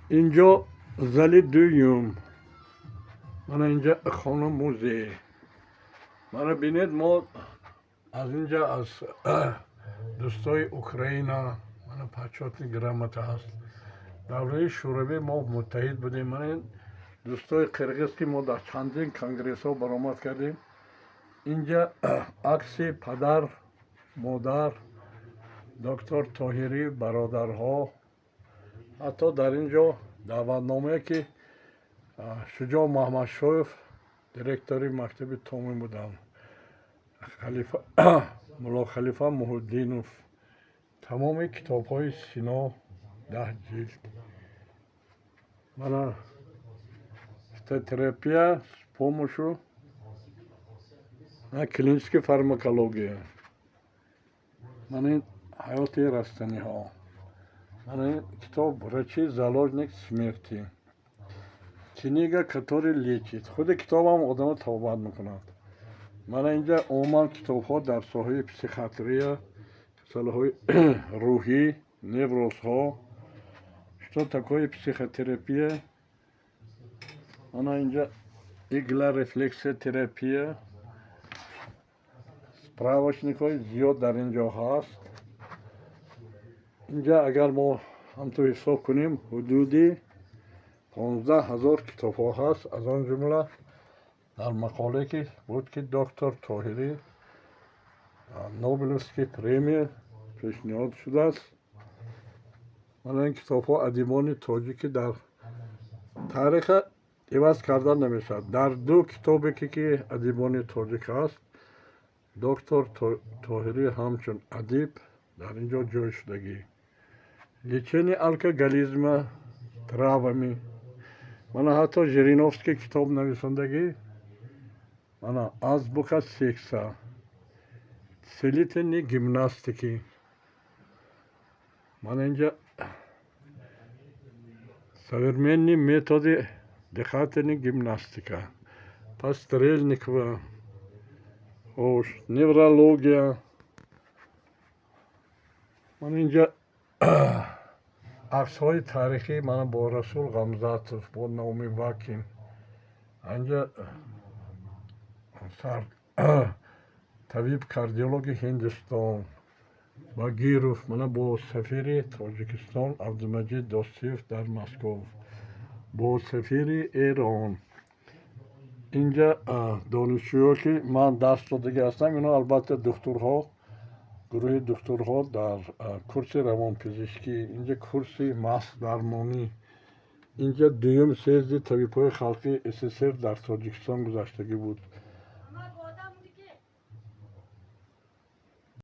اینجا زلی دویم. من اینجا خانه موزه. من بینید ما از اینجا از دوستای اوکراینا من پچات گرامت هست. دوره شوروی ما متحد بودیم. من دوستای قرقیز که ما در چندین کنگرس ها برآمد کردیم. اینجا عکس پدر، مادر، دکتر طاهری، برادرها. حتی در اینجا دعوتنامه که شجاع محمدشویف دیرکتوری مکتب تومی بودن، ملا خلیفه محی‌الدینوف، تمام کتاب های سینا 10 جلد. من фитотерапия с помощью клинической фармакологии. من حیات رستنی ها. من کتاب врачи заложник смерти. книга, которая лечит. خود کتاب هم آدم توبت میکند. من اینجا عموما کتاب ها در ساحه پسیخیاتری، مسئله های روحی، невроз ها، что такое психотерапия. من اینجا ایگلارефлексотерапия. справочник های زیاد در اینجا هست. اینجا اگر ما همطور حساب کنیم حدودی 15,000 کتاب ها هست. از آن جمله در مقاله که بود که دکتر طاهری نوبلوفسکی پرمی پیشنهاد شده است. من این کتاب ها ادیبان تاجیکی در تاریخ عوض کردن نمیشد. در دو کتابی که ادیبان تاجیک هست، دکتر طاهری همچون ادیب در اینجا جای شدگی. лечение алкоголизма, травами. من حتی ژیرینوفسکی کتاب نویسندگی، من азбука секса, целительной гимнастики. من اینجا современные методы дыхательной гимнастика, Пострельникова, неврология. من اینجا عکس های تاریخی من با رسول غمزاتوف، با نامی واکیم. اینجا طبیب کاردیولوژی هندوستان باگیروف. من با سفیر تاجیکستان عبدالمجید دوستیف در مسکو، با سفیر ایران. اینجا دانشجوها که من درس دادگی هستم، اینا البته دکترها، گروه دکترها در کورس روانپزشکی، اینجا کورس ماسک درمانی. اینجا دویم سیزد طبیب‌های خلقی SSR در تاجیکستان گذشتگی بود.